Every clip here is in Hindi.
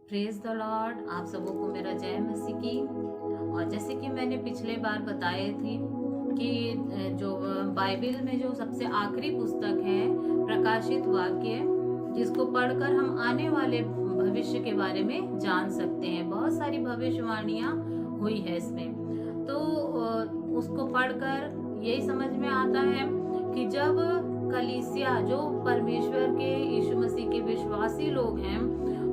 Praise the Lord. आप सबों को मेरा जय मसीह की। और जैसे कि मैंने पिछले बार बताए थे कि जो बाइबल में जो सबसे आखिरी पुस्तक है प्रकाशित वाक्य, जिसको पढ़कर हम आने वाले भविष्य के बारे में जान सकते हैं। बहुत सारी भविष्यवाणियां हुई है इसमें। तो उसको पढ़कर यही समझ में आता है कि जब कलीसिया, जो परमेश्वर के यीशु मसीह के विश्वासी लोग हैं,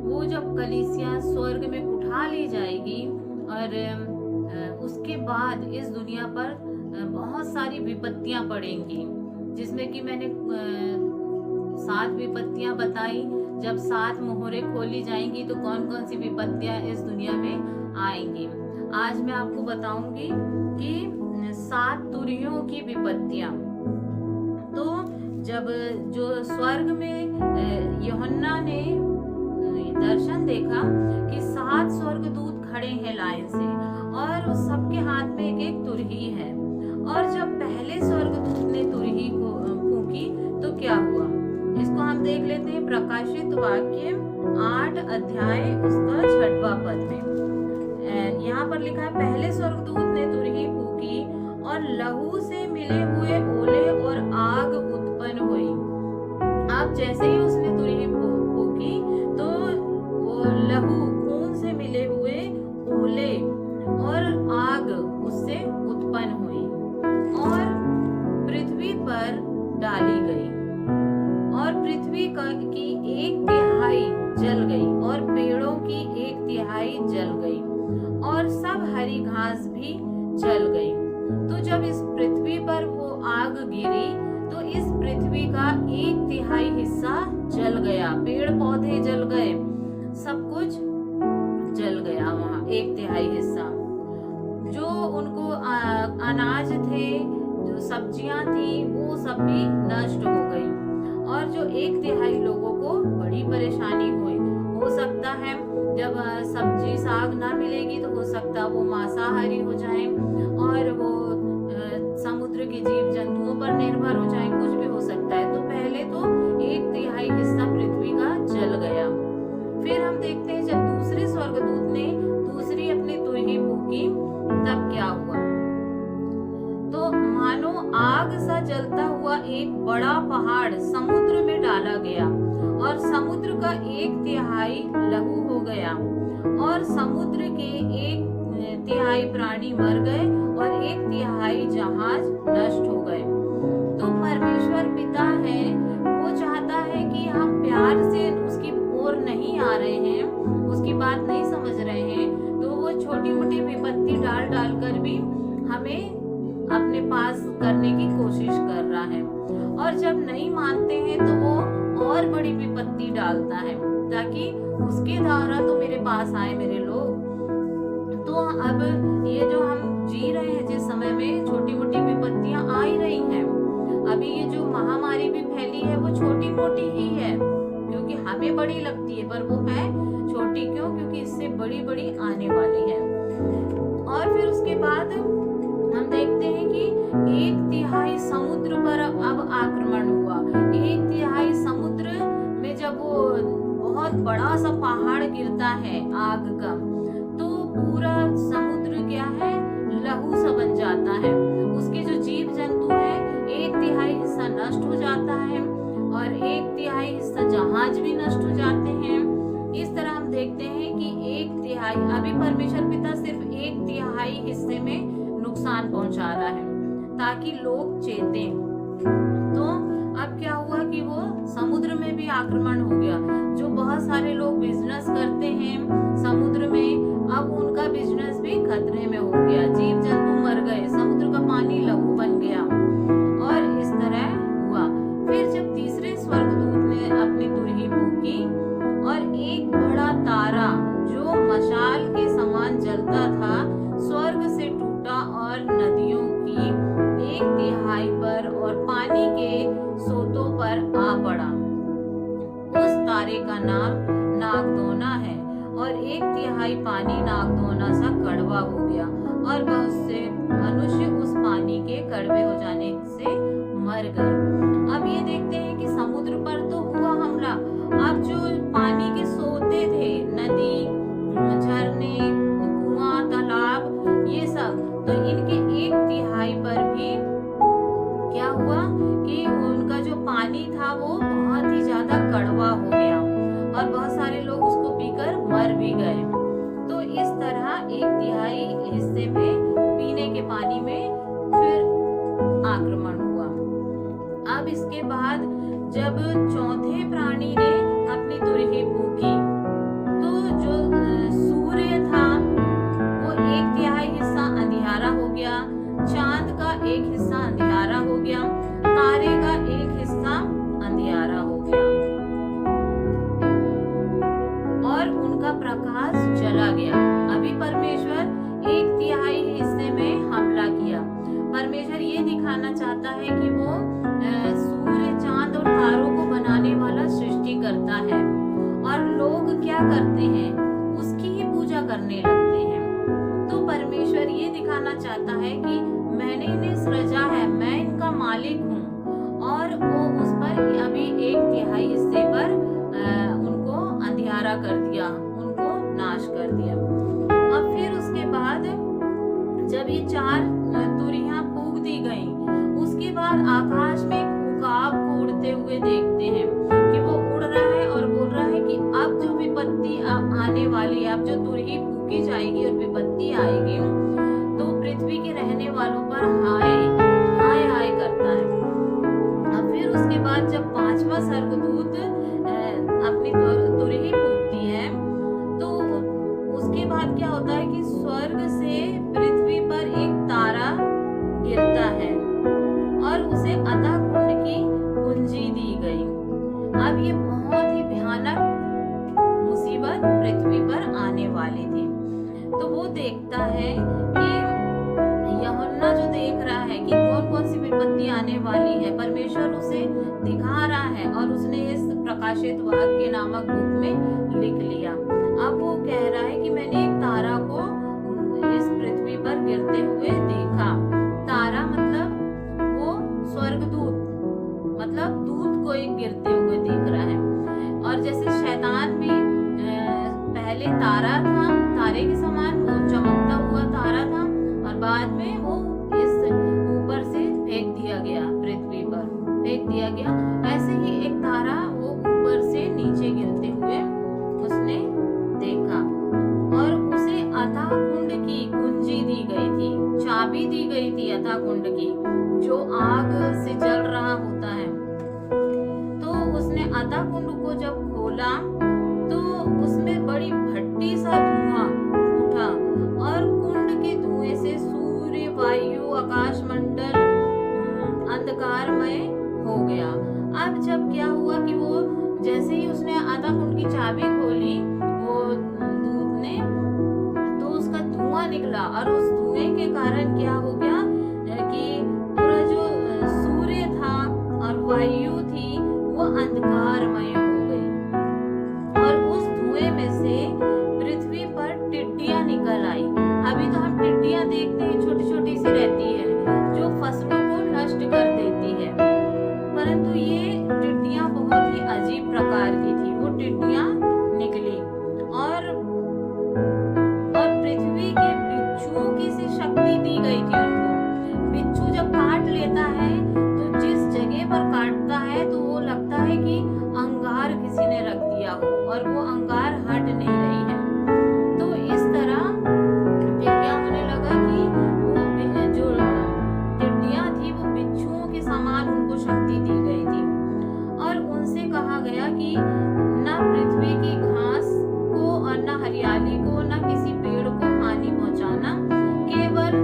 वो जब कलीसिया स्वर्ग में उठा ली जाएगी और उसके बाद इस दुनिया पर बहुत सारी विपत्तियां पड़ेंगी, जिसमें कि मैंने 7 विपत्तियां बताई। जब 7 मोहरें खोली जाएंगी तो कौन कौन सी विपत्तियां इस दुनिया में आएंगी। आज मैं आपको बताऊंगी कि 7 तुरहियों की विपत्तियां। तो जब जो स्वर्ग में यूहन्ना ने दर्शन देखा कि 7 स्वर्गदूत खड़े हैं लाइन से और सबके हाथ में एक एक तुरही है। और जब पहले स्वर्गदूत ने तुरही को फूंकी तो क्या हुआ, इसको हम देख लेते हैं। प्रकाशित वाक्य 8 अध्याय उसका 6वां पद में यहाँ पर लिखा है, पहले स्वर्गदूत ने तुरही फूंकी और लहू से मिले हुए ओले और आग उत्पन्न हुई। अब जैसे ही उसने तुरही फूंकी तो वो लहू, खून से मिले हुए ओले और आग उससे उत्पन्न हुई और पृथ्वी पर डाली गई और पृथ्वी की 1/3 जल गई और पेड़ों की 1/3 जल गई और सब हरी घास भी जल गई। तो जब इस पृथ्वी पर वो आग गिरी तो इस पृथ्वी का 1/3 हिस्सा जल गया, पेड़ पौधे जल गए, सब कुछ जल गया। वहाँ 1/3 हिस्सा, जो उनको अनाज थे, जो सब्जियां थी, वो सब भी नष्ट हो गई और जो 1/3 लोगों को बड़ी परेशानी हुई। हो सकता है जब सब्जी साग ना मिलेगी तो हो सकता है वो मांसाहारी हो जाए और वो समुद्र के जीव जंतुओं पर निर्भर हो जाए, कुछ भी हो सकता है। तो पहले तो 1/3 हिस्सा पृथ्वी का जल गया। फिर हम देखते हैं जब दूसरे स्वर्गदूत ने दूसरी अपनी तुरही फूंकी तब क्या हुआ। तो मानो आग सा जलता हुआ एक बड़ा पहाड़ समुद्र में डाला गया और समुद्र का 1/3 लहू हो गया और समुद्र के 1/3 प्राणी मर गए और 1/3 जहाज नष्ट हो गए। तो परमेश्वर पिता है, वो चाहता है कि हम प्यार से उसकी ओर नहीं आ रहे हैं, उसकी बात नहीं समझ रहे हैं, तो वो छोटी मोटी विपत्ति डाल डाल कर भी हमें अपने पास करने की कोशिश कर रहा है। और जब नहीं मानते हैं तो वो और बड़ी विपत्ति डालता है ताकि उसके द्वारा तो मेरे पास आए मेरे लोग। तो अब ये जो हम जी रहे हैं जिस समय में, छोटी मोटी विपत्तियां आ ही रही हैं। अभी ये जो महामारी भी फैली है वो छोटी मोटी ही है, क्योंकि हमें बड़ी लगती है पर वो है छोटी। क्यों? क्योंकि इससे बड़ी बड़ी आने वाली है। और फिर उसके बाद हम देखते हैं कि 1/3 समुद्र पर अब आक्रमण हुआ। 1/3 समुद्र में जब वो बहुत बड़ा सा पहाड़ गिरता है आग का, तो पूरा समुद्र क्या है, लहू सा बन जाता है। उसके जो जीव जंतु है 1/3 हिस्सा नष्ट हो जाता है और 1/3 हिस्सा जहाज भी नष्ट हो जाते हैं। इस तरह हम देखते हैं कि 1/3 अभी परमेश्वर पिता सिर्फ 1/3 हिस्से में नुकसान पहुंचा रहा है ताकि लोग चेतें। तो अब क्या हुआ कि वो समुद्र में भी आक्रमण हो गया। जो बहुत सारे लोग बिजनेस करते हैं समुद्र में, अब उनका बिजनेस भी खतरे में हो गया। जीव जंतु मर गए, समुद्र का पानी लहू बन गया और इस तरह हुआ। फिर जब तीसरे स्वर्गदूत ने अपनी तुरही फूंकी और एक बड़ा तारा जो मशाल के समान जलता था स्वर्ग से टूटा और नदियों की 1/3 पर और पानी के सोतों पर आ पड़ा। उस तारे का नाम नागदोना है और 1/3 पानी नागदोना सा कड़वा हो गया और बहुत से मनुष्य उस पानी के कड़वे हो जाने से मर गए। अब ये देखते हैं कि समुद्र पर तो हुआ हमला, अब जो पानी के सोते थे, नदी भी गए। तो इस तरह 1/3 हिस्से में पीने के पानी में फिर आक्रमण हुआ। अब इसके बाद जब चौथे प्राणी ने अपनी तुरही फूकी तो जो सूर्य था वो 1/3 हिस्सा अंधियारा हो गया, चांद का एक हिस्सा अंधियारा हो गया, तारे का एक हिस्सा अंधियारा हो गया और उनका प्रकाश चला गया। अभी परमेश्वर 1/3 हिस्से में हमला किया। परमेश्वर ये दिखाना चाहता है कि वो सूर्य, चांद और तारों को बनाने वाला सृष्टि करता है और लोग क्या करते हैं, उसकी ही पूजा करने लगते हैं। तो परमेश्वर ये दिखाना चाहता है कि मैंने इन्हें सृजा है, मैं इनका मालिक हूँ और वो उस पर अभी 1/3 हिस्से पर उनको अंधियारा कर दिया, उनको नाश कर दिया। अब फिर उसके बाद जब ये 4 तुरियां फूंक दी गईं, उसके बाद आकाश में एक उकाब को उड़ते हुए देखते हैं कि वो उड़ रहा है और बोल रहा है कि अब जो विपत्ति आने वाली है, अब जो तुरही फूकी जाएगी और विपत्ति आएगी तो पृथ्वी के रहने वालों पर हाय हाय हाय करता है। अब फिर उसके बाद जब 5वां स्वर्गदूत अपनी तुरही फूकती है तो उसके बाद क्या होता है कि स्वर्ग से पृथ्वी पर एक तारा गिरता है और उसे अतः कुंड की कुंजी दी गई। अब ये बहुत ही भयानक मुसीबत पृथ्वी पर आने वाली थी। तो वो देखता है कि यूहन्ना जो देख रहा है कि कौन कौन सी विपत्ति आने वाली है, परमेश्वर उसे दिखा रहा है और उसने इस प्रकाशित वाक्य नामक बुक में लिख लिया। अब वो कह रहा है कि मैंने एक तारा को इस पृथ्वी पर गिरते हुए देखा। तारा मतलब वो स्वर्गदूत, मतलब दूत को एक गिरते हुए देख रहा है। और जैसे शैतान भी पहले तारा था, तारे के समान वो चमकता हुआ तारा था और बाद में वो इस ऊपर से फेंक दिया गया, पृथ्वी पर फेंक दिया गया। ऐसे ही एक तारा वो ऊपर से नीचे गिरते हुए उसने देखा और उसे अथाह कुंड की कुंजी दी गई थी, चाबी दी गई थी अथाह कुंड की, जो आग से जल रहा होता है। तो उसने अथाह कुंड को जब खोला तो उसमें बड़ी भट्टी सा धुआं उठा और कुंड के धुएं से सूर्य, वायु, आकाश मंडल अंधकारमय हो गया। अब जब क्या हुआ कि वो जैसे ही उसने अथाह कुंड की चाबी खोली वो दूत ने, तो उसका धुआं निकला और उस धुएं के कारण क्या हो गया कि पूरा जो सूर्य था और वायु थी वो अंधकारमय हो गई और उस धुएं में से पृथ्वी पर टिड्डियां निकल आई। अभी तो हम टिड्डियां देखते हैं, छोटी छोटी सी रहती है जो फसलों को नष्ट कर देती है, परंतु ये टिड्डियां बहुत ही अजीब प्रकार की थी। वो टिड्डियां निकली और पृथ्वी के बिच्छुओं की सी शक्ति दी गई थी उनको। बिच्छू जब काट लेता है तो जिस जगह पर काटता है तो वो लगता है कि अंगार किसी ने रख दिया हो और वो अंगार हट नहीं रही है। तो इस तरह फिर क्या होने लगा कि वो जो टिड्डियां थी वो बिच्छुओं के समान उनको शक्ति दी गई थी और उनसे कहा गया कि न पृथ्वी की घास को और न हरियाली को, न किसी पेड़ को हानि पहुंचाना, केवल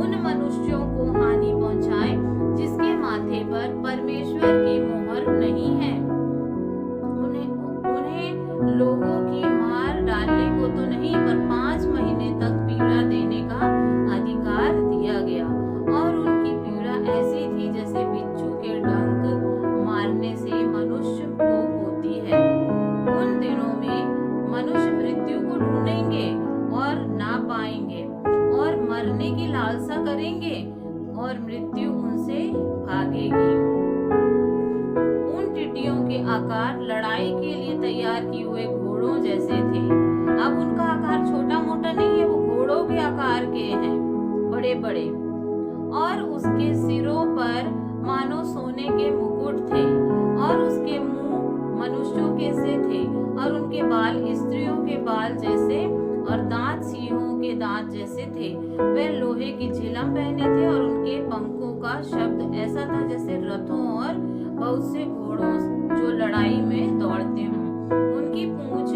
उन मनुष्यों को हानि पहुंचाए जिसके माथे पर परमेश्वर की मोहर नहीं है। उन्हें लोगों की मार डालने को तो नहीं पर 5 महीने तक पीड़ा देने का अधिकार दिया गया और उनकी पीड़ा ऐसी थी जैसे बिच्छू के डंक मारने से मनुष्य को होती है। उन दिनों में मनुष्य मृत्यु को ढूंढेंगे और ना पाएंगे और मरने की लालसा करेंगे और मृत्यु उनसे भागेगी। उन टिड्डियों के आकार लड़ाई के लिए तैयार किए हुए घोड़ों जैसे थे। अब उनका आकार छोटा मोटा नहीं है, वो घोड़ों के आकार के हैं, बड़े बड़े, और उसके सिरों पर मानो सोने के मुकुट थे और उसके मुंह मनुष्यों के से थे और उनके बाल स्त्रियों के बाल जैसे और दांत सिंहों के दांत जैसे थे। वे लोहे की झिलम पहने थे और उनके पंखों का शब्द ऐसा था जैसे रथों और बहुत से घोड़ों जो लड़ाई में दौड़ते हों। उनकी पूंछ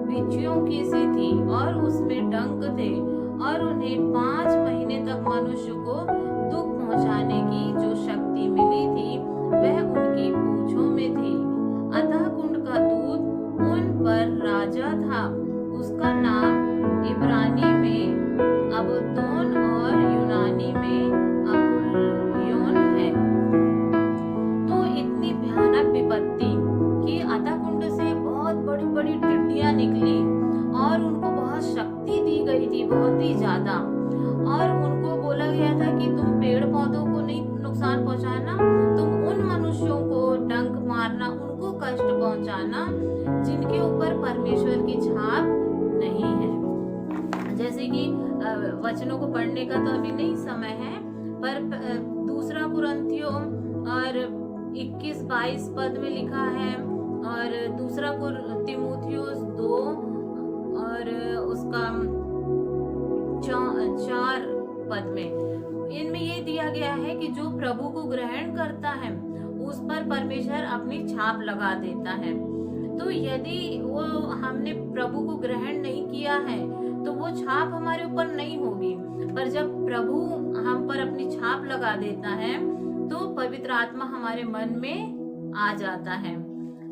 बिच्छुओं की सी थी और उसमें डंक थे और उन्हें 5 महीने तक मनुष्य को दुख पहुंचाने की जो शक्ति मिली थी वह उनकी पूंछों में थी। अतः कुंड का दूत उन पर राजा था। उसका नाम इब्रानी में अबद्दोन और यूनानी में अपुल्योन है। तो इतनी भयानक विपत्ति कि अतः कुंड से बहुत बड़ी बड़ी टिड्डियां निकली और उनको बहुत शक्ति दी गई थी, बहुत ही ज्यादा। और उनको बोला गया था कि तुम पेड़ पौधों को नहीं नुकसान पहुंचाना, तुम उन मनुष्यों को डंक मारना, उनको कष्ट पहुंचाना जिनके ऊपर परमेश्वर की छाप नहीं है। जैसे कि वचनों को पढ़ने का तो अभी नहीं समय है, पर दूसरा कुरिन्थियों और 21-22 पद में लिखा है और दूसरा तीमुथियुस 2 और उसका 4 पद में इनमें ये दिया गया है कि जो प्रभु को ग्रहण करता है उस पर परमेश्वर अपनी छाप लगा देता है। तो यदि वो हमने प्रभु को ग्रहण नहीं किया है तो वो छाप हमारे ऊपर नहीं होगी, पर जब प्रभु हम पर अपनी छाप लगा देता है तो पवित्र आत्मा हमारे मन में आ जाता है।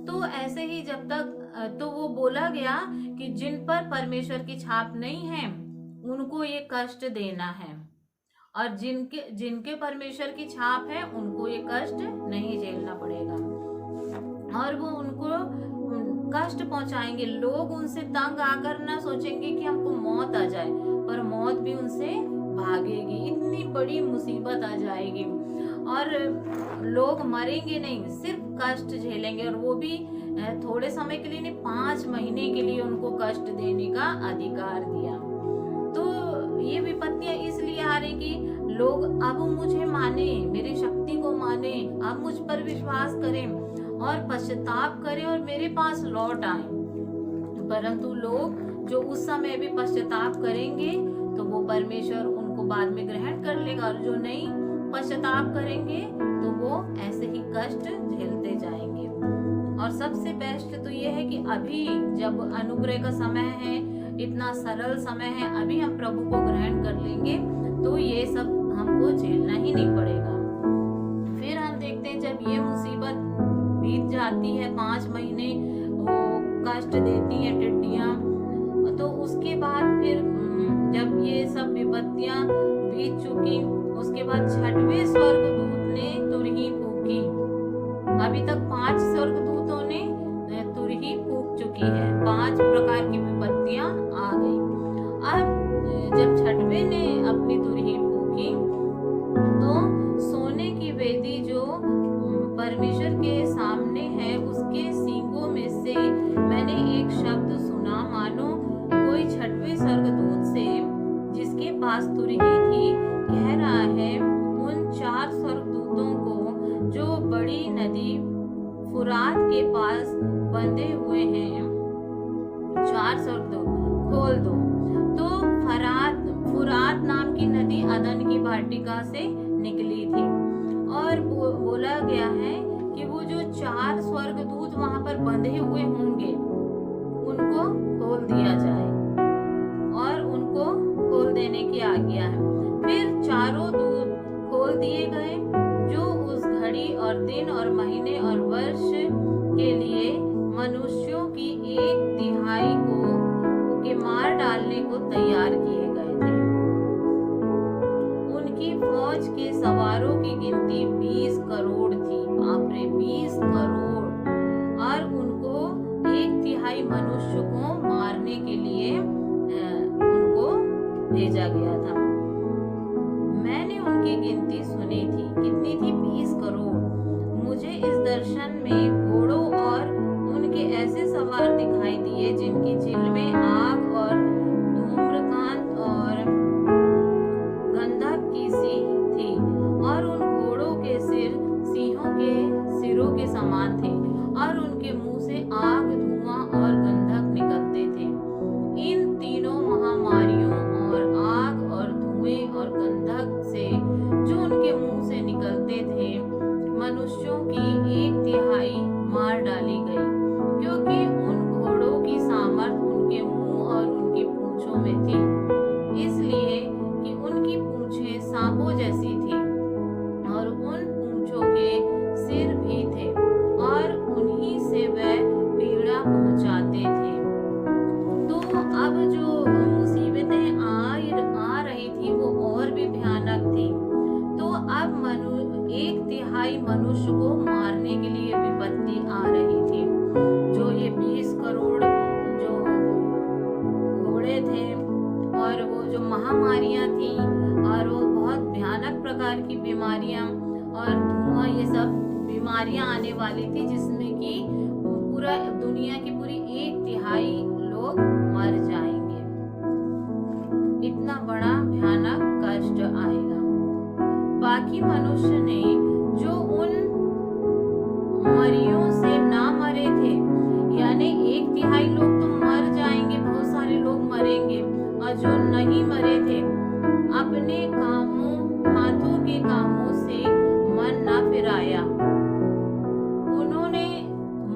तो ऐसे ही जब तक तो वो बोला गया कि जिन पर परमेश्वर की छाप नहीं है उनको ये कष्ट देना है और जिनके परमेश्वर की छाप है उनको ये कष्ट नहीं झेलना पड़ेगा और वो उनको कष्ट पहुंचाएंगे। लोग उनसे तंग आकर ना सोचेंगे कि हमको मौत आ जाए, पर मौत भी उनसे भागेगी। इतनी बड़ी मुसीबत आ जाएगी और लोग मरेंगे नहीं, सिर्फ कष्ट झेलेंगे और वो भी थोड़े समय के लिए नहीं, 5 महीने के लिए उनको कष्ट देने का अधिकार दिया। तो ये विपत्तियां इसलिए आ रही कि लोग अब मुझे माने, मेरी शक्ति को माने, अब मुझ पर विश्वास करें और पश्चाताप करें और मेरे पास लौट आए। परंतु लोग जो उस समय भी पश्चाताप करेंगे तो वो परमेश्वर उनको बाद में ग्रहण कर लेगा और जो नहीं पश्चाताप करेंगे तो वो ऐसे ही कष्ट झेलते जाएंगे। और सबसे बेस्ट तो ये है कि अभी जब अनुग्रह का समय है, इतना सरल समय है, अभी हम प्रभु को ग्रहण कर लेंगे तो ये सब हमको झेलना ही नहीं पड़ेगा। फिर हम देखते हैं जब ये मुसीबत बीत जाती है, 5 महीने वो कष्ट देती है टिड्डियां, तो उसके बाद फिर जब ये सब विपत्तियां बीत चुकी उसके बाद 6वें स्वर्गदूत ने तुरही फूकी। अभी तक 5 स्वर्गदूतों ने तुरही फूक चुकी है, 5 प्रकार की विपत्तियां आ गई। अब जब 6वें ने अपनी तुरही फूकी तो सोने की वेदी जो परमेश्वर के सामने है उसके सींगों में से मैंने एक शब्द सुना, मानो कोई 6वें स्वर्गदूत से जिसके पास तुरही थी कह रहा है उन 4 स्वर्गदूतों को जो बड़ी नदी फुरात के पास बंधे हुए हैं, 4 स्वर्गदूत खोल दो। तो फुरात नाम की नदी अदन की वाटिका से निकली थी और बोला गया है कि वो जो 4 स्वर्गदूत वहां पर बंधे हुए होंगे उनको खोल दिया जाए और उनको खोल देने की आज्ञा है। फिर चारों दूत खोल दिए गए जो उस घड़ी और दिन और महीने और वर्ष के लिए मनुष्यों की 1/3 को के मार डालने को तैयार किए गए थे। उनकी फौज के सवारों की गिनती 20 करोड़ थी। बाप रे, 20 करोड़। और उनको 1/3 मनुष्य को मारने के लिए उनको भेजा गया था। मैंने उनकी गिनती सुनी थी, कितनी थी? 20 करोड़। मुझे इस दर्शन में घोड़ों और उनके ऐसे सवार दिखाई दिए जिनकी झिल में आग और धूम्रकांत और गंधक की सी थी और उन घोड़ों के सिर सिंहों के सिरों के समान थे और उनके मुंह से आग, धुआं और गंधक निकलते थे। कोड़े थे और वो जो महामारियां थी और वो बहुत भयानक प्रकार की बीमारियां और धुआं, ये सब बीमारियां आने वाली थी, जिसमें कि पूरा दुनिया की पूरी 1/3 लोग मर जाएंगे। इतना बड़ा भयानक कष्ट आएगा। बाकी मनुष्य ने जो उन मरियों से ना मरे थे, यानी 1/3 लोग तो मर जाएंगे, बहुत सारे लोग मरेंगे, और जो नहीं मरे थे अपने कामों, हाथों के कामों से मन ना फिराया। उन्होंने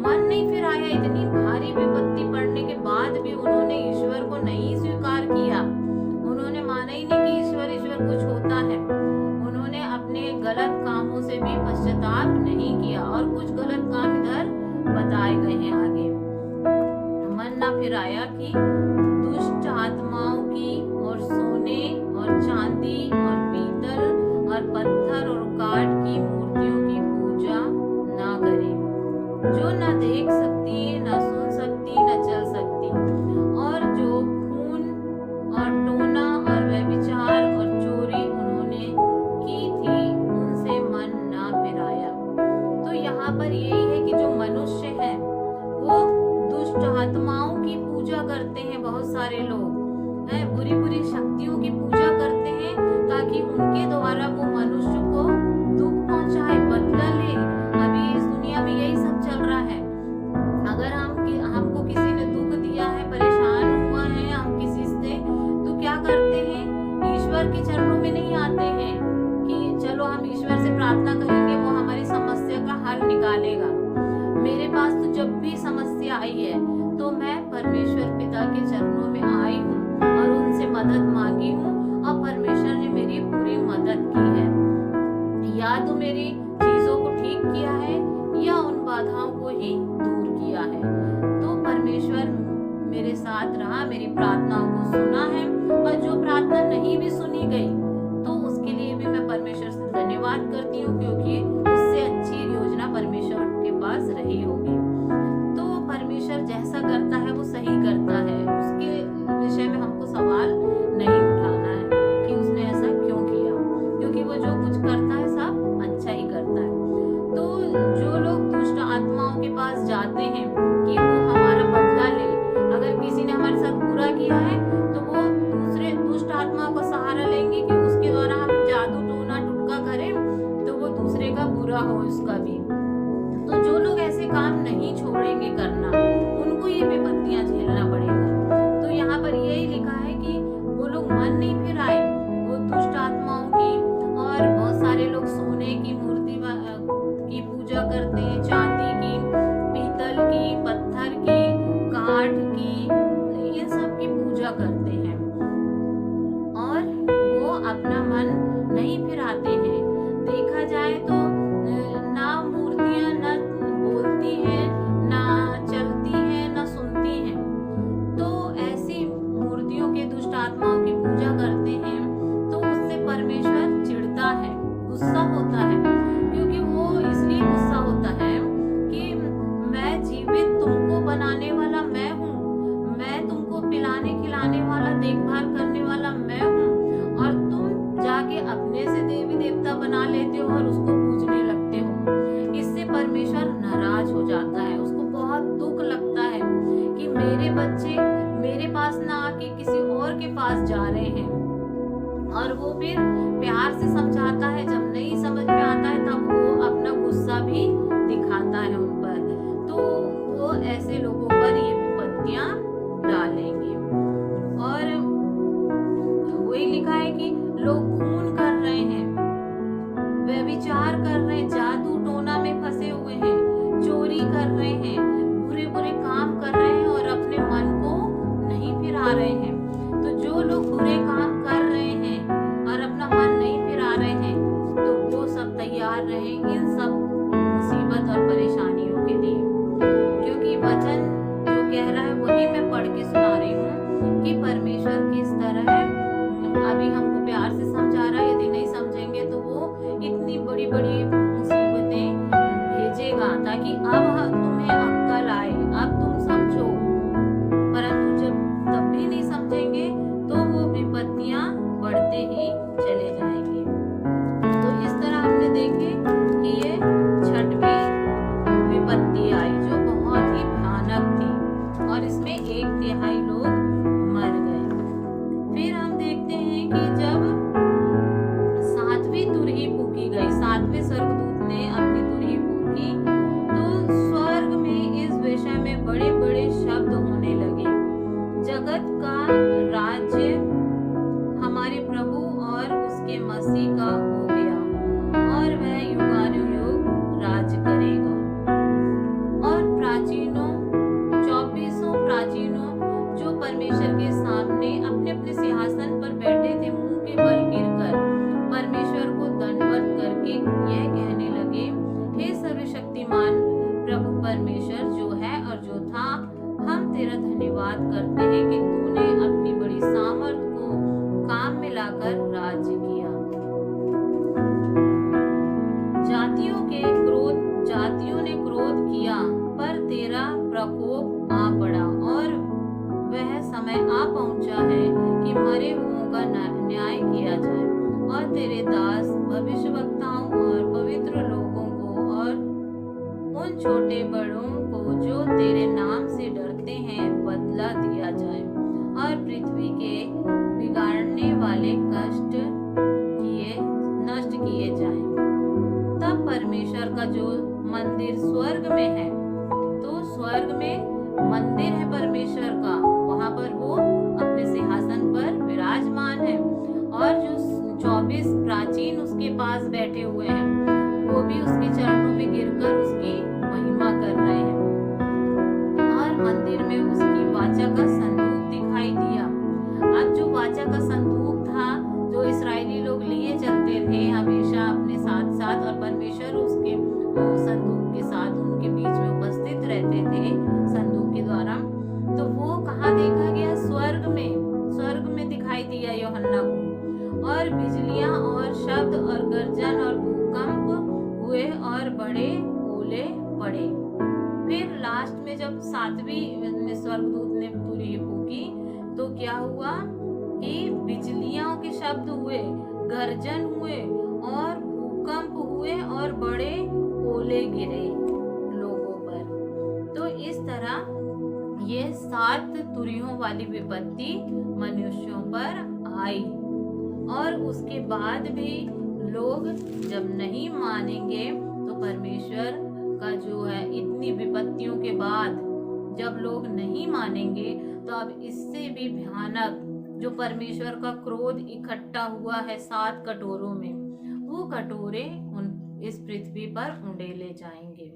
मन नहीं फिराया, इतनी भारी विपत्ति पड़ने के बाद भी उन्होंने ईश्वर को नहीं स्वीकार किया। उन्होंने माना ही नहीं कि ईश्वर कुछ होता है। उन्होंने अपने गलत कामों से भी पश्चाताप नहीं किया, और कुछ गलत काम इधर बताए गए हैं आगे। मन ना फिराया कि दुष्ट आत्माओं की और सोने और चांदी और पीतल और पत्थर और काठ की मूर्तियों की पूजा ना करें, जो न देख सकती, न सुन सकती, न चल सकती, और जो खून और टोना और व्यभिचार और चोरी उन्होंने की थी, उनसे मन ना फिराया। तो यहाँ पर यही है कि जो मनुष्य है वो दुष्ट आत्माओं की पूजा करते हैं। बहुत सारे लोग हैं बुरी बुरी शक्तियों की पूजा करते हैं, ताकि उनके द्वारा वो मनुष्य को दुख पहुंचाए, बदला ले। अभी इस दुनिया में यही सब चल रहा है। अगर हमको किसी ने दुख दिया है, परेशान हुआ है हम किसी से, तो क्या करते हैं, ईश्वर के चरणों में नहीं आते हैं कि चलो हम ईश्वर से प्रार्थना करेंगे, वो हमारी समस्या का हल निकालेगा। मेरे पास तो जब भी समस्या आई है तो मैं परमेश्वर पिता के चरणों में आई हूँ और उनसे मदद मांगी हूँ, और परमेश्वर ने मेरी पूरी मदद की है। या तो मेरी चीजों को ठीक किया है या उन बाधाओं को ही दूर किया है। तो परमेश्वर मेरे साथ रहा, मेरी प्रार्थनाओं को सुना है, और जो प्रार्थना नहीं भी सुनी गई तो उसके लिए भी मैं परमेश्वर से धन्यवाद करती हूँ, क्योंकि उससे अच्छी योजना परमेश्वर के पास रही होगी। तो परमेश्वर जैसा करता है वो सही करता है, उसके विषय में हमको सवाल नहीं उठाना है कि उसने ऐसा क्यों किया, क्योंकि वो जो कुछ करता है सब अच्छा ही करता है। तो जो लोग दुष्ट आत्माओं के पास जाते हैं कि वो हमारा बदला ले, अगर किसी ने हमारे साथ बुरा किया है तो वो दूसरे दुष्ट आत्माओं का सहारा लेंगे कि उसके द्वारा हम जादू टोना टुटका करें तो वो दूसरे का बुरा हो उसका भी। तो जो लोग ऐसे काम नहीं छोड़ेंगे करना, उनको ये विपत्तियां झेलना पड़ेगा। तो यहाँ पर यही लिखा है कि वो लोग मन नहीं फिराए वो दुष्ट आत्माओं की, और बहुत सारे लोग सोने की मूर्ति की पूजा करते हैं, चांदी की, पीतल की, पत्थर की, काठ की, इन सब की पूजा करते हैं, और वो अपना मन नहीं फिराते हैं। देखा जाए तो ना मूर्तियां ना बोलती हैं, ना चलती हैं, ना सुनती हैं। तो ऐसी मूर्तियों के दुष्ट आत्माओं की पूजा करते हैं तो उससे परमेश्वर चिढ़ता है, गुस्सा होता है, क्योंकि वो इसलिए गुस्सा होता है कि मैं जीवित तुमको बनाने वाला मैं हूँ, मैं तुमको पिलाने खिलाने वाला, देखभाल करने वाला मैं हूँ, और तुम जाके अपने से देवी देवता बना लेते हो और उसको पूजने लगते हो। इससे परमेश्वर नाराज हो जाता है, उसको बहुत दुख लगता है कि मेरे बच्चे मेरे पास ना आके किसी और के पास जा रहे हैं। और वो फिर प्यार से समझाता है, जब नहीं समझ में आता है तब वो अपना गुस्सा भी दिखाता है उन पर। तो वो ऐसे लोगों पर ये विपत्तियां डालेंगे। और वही लिखा है कि लोग खून कर रहे हैं, व्यभिचार कर रहे हैं, जादू टोना में फंसे हुए हैं, चोरी कर रहे हैं, बुरे बुरे काम कर रहे हैं और अपने मन को नहीं फिरा रहे हैं। तो जो लोग बुरे काम कर रहे हैं और अपना मन नहीं फिरा रहे हैं, तो वो सब तैयार रहे इन सब मुसीबत और परेशानियों के लिए, क्योंकि वचन जो कह रहा है वही मैं पढ़ के सुना रही हूँ कि परमेश्वर किस तरह है। अभी हमको प्यार से समझा रहा है, यदि नहीं समझेंगे तो वो इतनी बड़ी बड़ी मुसीबतें भेजेगा ताकि अब तुम्हें अक्ल आए, अब तुम समझो। परंतु जब तब भी नहीं समझेंगे तो वो विपत्तियां बढ़ते ही चले जाएंगे। तो इस तरह हमने देखे कि ये छठवीं विपत्ति आई जो बहुत ही भयानक थी और इसमें 1/3 लोग मर गए। फिर हम देखते हैं कि जब 7वीं तुरही फूकी गई, 7वें स्वर्गदूत ने अपनी तुरही फूकी तो स्वर्ग में इस विषय में बड़े बड़े शब्द होने लगे। जगत का राज्य हमारे प्रभु और उसके मसीह का हो गया और वह युगानुयुग राज करेगा। और प्राचीनों 24 प्राचीनों जो परमेश्वर के सामने अपने अपने सिंहासन पर बैठे थे, मुंह के बल गिरकर परमेश्वर को दंडवत करके यह कहने लगे, हे सर्वशक्तिमान प्रभु परमेश्वर जो है और जो था, हम तेरा धन्यवाद करते हैं कि तूने अपनी बड़ी सामर्थ को काम में लाकर राज्य किया। जातियों ने क्रोध किया पर तेरा प्रकोप आ पड़ा और वह समय आ पहुंचा है कि मरे हुओं का न्याय किया जाए और तेरे दास भविष्यवक्ताओं और पवित्र लोगों को और उन छोटे बड़ों को जो तेरे नाम से डरते हैं बदला दिया जाए और पृथ्वी के बिगाड़ने वाले नष्ट किए जाएं। तब परमेश्वर का जो मंदिर स्वर्ग में है, तो स्वर्ग में मंदिर है परमेश्वर का, वहां पर वो अपने सिंहासन पर विराजमान है और जो 24 प्राचीन उसके पास बैठे हुए हैं वो भी उसके चरणों में गिरकर उसकी महिमा कर रहे हैं। और मंदिर में उसकी वाचा का संदूक दिखाई दिया। अब जो वाचा का संदूक था जो इस्राएली लोग लिए चलते थे हमेशा अपने साथ साथ, और परमेश्वर उसके संदूक के साथ उनके बीच में उपस्थित रहते थे संदूक के द्वारा, तो वो कहाँ देखा गया? स्वर्ग में दिखाई दिया यूहन्ना को। और बिजलियां और शब्द और गर्जन और भूकंप हुए और बड़े ओले पड़े। फिर लास्ट में जब 7वीं स्वर्गदूत ने तुरही फूकी तो क्या हुआ कि बिजलियों के शब्द हुए, गर्जन हुए और भूकंप हुए और बड़े ओले गिरे लोगों पर। तो इस तरह ये 7 तुरहियों वाली विपत्ति मनुष्यों पर आई और उसके बाद भी लोग जब नहीं मानेंगे तो परमेश्वर का जो है इतनी विपत्तियों के बाद जब लोग नहीं मानेंगे तो अब इससे भी भयानक जो परमेश्वर का क्रोध इकट्ठा हुआ है 7 कटोरों में, वो कटोरे इस पृथ्वी पर उंडेले जाएंगे।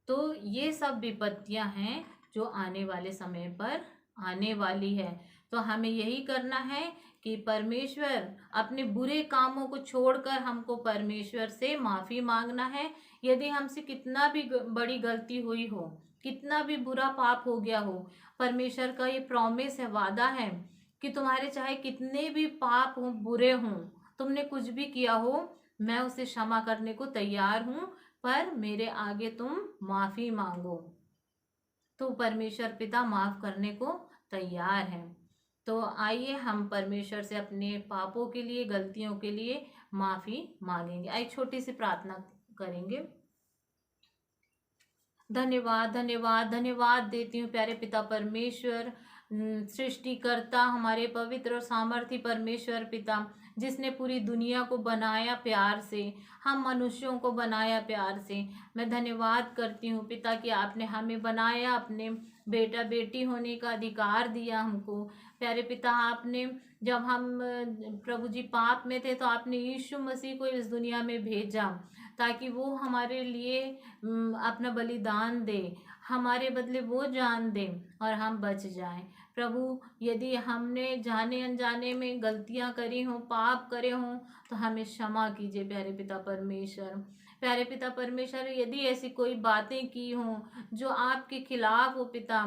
तो ये सब विपत्तियां हैं जो आने वाले समय पर आने वाली है। तो हमें यही करना है कि परमेश्वर अपने बुरे कामों को छोड़कर हमको परमेश्वर से माफी मांगना है। यदि हमसे कितना भी बड़ी गलती हुई हो, कितना भी बुरा पाप हो गया हो, परमेश्वर का ये प्रॉमिस है, वादा है कि तुम्हारे चाहे कितने भी पाप हो, बुरे हों, तुमने कुछ भी किया हो, मैं उसे क्षमा करने को तैयार हूँ, पर मेरे आगे तुम माफी मांगो। तो परमेश्वर पिता माफ करने को तैयार है। तो आइए हम परमेश्वर से अपने पापों के लिए, गलतियों के लिए माफी मांगेंगे। आइए छोटी सी प्रार्थना करेंगे। धन्यवाद धन्यवाद धन्यवाद देती हूँ प्यारे पिता परमेश्वर, सृष्टिकर्ता, हमारे पवित्र और सामर्थी परमेश्वर पिता, जिसने पूरी दुनिया को बनाया प्यार से, हम मनुष्यों को बनाया प्यार से। मैं धन्यवाद करती हूँ पिता कि आपने हमें बनाया, अपने बेटा बेटी होने का अधिकार दिया हमको। प्यारे पिता, आपने जब हम प्रभु जी पाप में थे तो आपने यीशु मसीह को इस दुनिया में भेजा ताकि वो हमारे लिए अपना बलिदान दे, हमारे बदले वो जान दे और हम बच जाएं। प्रभु, यदि हमने जाने अनजाने में गलतियां करी हों, पाप करे हों, तो हमें क्षमा कीजिए प्यारे पिता परमेश्वर। प्यारे पिता परमेश्वर, यदि ऐसी कोई बातें की हों जो आपके खिलाफ हो पिता,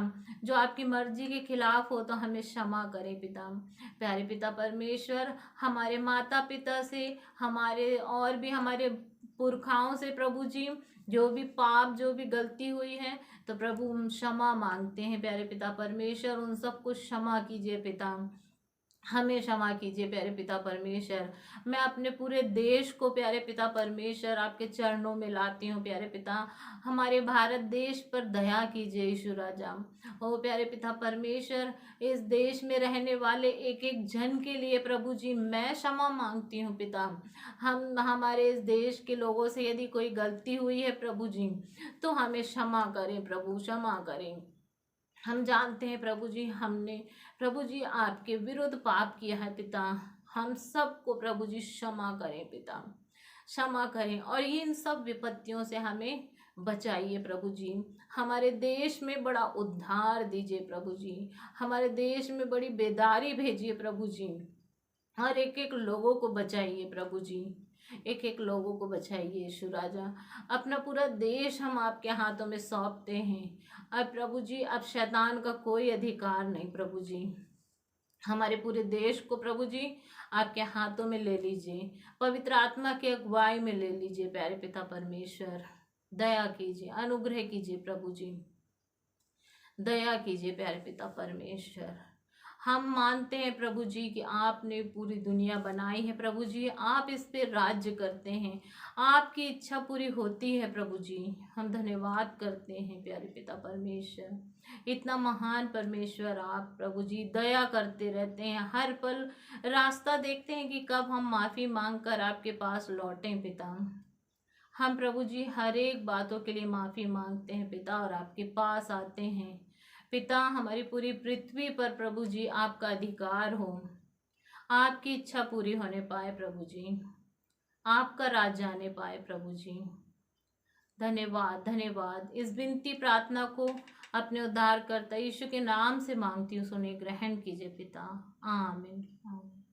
जो आपकी मर्जी के खिलाफ हो, तो हमें क्षमा करें पिता। प्यारे पिता परमेश्वर, हमारे माता पिता से, हमारे और भी हमारे पुरखाओं से प्रभु जी जो भी पाप जो भी गलती हुई है, तो प्रभु हम क्षमा मांगते हैं प्यारे पिता परमेश्वर, उन सब कुछ क्षमा कीजिए पिता, हमें क्षमा कीजिए प्यारे पिता परमेश्वर। मैं अपने पूरे देश को प्यारे पिता परमेश्वर आपके चरणों में लाती हूँ प्यारे पिता। हमारे भारत देश पर दया कीजिए यीशु राजा। ओ प्यारे पिता परमेश्वर, इस देश में रहने वाले एक एक जन के लिए प्रभु जी मैं क्षमा मांगती हूँ पिता। हम हमारे इस देश के लोगों से यदि कोई गलती हुई है प्रभु जी, तो हमें क्षमा करें प्रभु, क्षमा करें। हम जानते हैं प्रभु जी हमने प्रभु जी आपके विरुद्ध पाप किया है पिता। हम सबको प्रभु जी क्षमा करें पिता, क्षमा करें, और इन सब विपत्तियों से हमें बचाइए प्रभु जी। हमारे देश में बड़ा उद्धार दीजिए प्रभु जी, हमारे देश में बड़ी बेदारी भेजिए प्रभु जी, और एक एक लोगों को बचाइए प्रभु जी, एक एक लोगों को बचाइए यीशु राजा। अपना पूरा देश हम आपके हाथों में सौंपते हैं। अब प्रभु जी अब शैतान का कोई अधिकार नहीं प्रभु जी। हमारे पूरे देश को प्रभु जी आपके हाथों में ले लीजिए, पवित्र आत्मा की अगुवाई में ले लीजिए प्यारे पिता परमेश्वर। दया कीजिए, अनुग्रह कीजिए प्रभु जी, दया कीजिए प्यारे पिता परमेश्वर। हम मानते हैं प्रभु जी कि आपने पूरी दुनिया बनाई है प्रभु जी, आप इस पे राज्य करते हैं, आपकी इच्छा पूरी होती है प्रभु जी। हम धन्यवाद करते हैं प्यारे पिता परमेश्वर, इतना महान परमेश्वर आप प्रभु जी दया करते रहते हैं, हर पल रास्ता देखते हैं कि कब हम माफ़ी मांग कर आपके पास लौटें पिता। हम प्रभु जी हर एक बातों के लिए माफ़ी मांगते हैं पिता, और आपके पास आते हैं पिता। हमारी पूरी पृथ्वी पर प्रभु जी आपका अधिकार हो, आपकी इच्छा पूरी होने पाए प्रभु जी, आपका राज आने पाए प्रभु जी। धन्यवाद धन्यवाद। इस विनती प्रार्थना को अपने उद्धारकर्ता यीशु के नाम से मांगती हूँ, सुने ग्रहण कीजिए पिता। आमीन आमीन।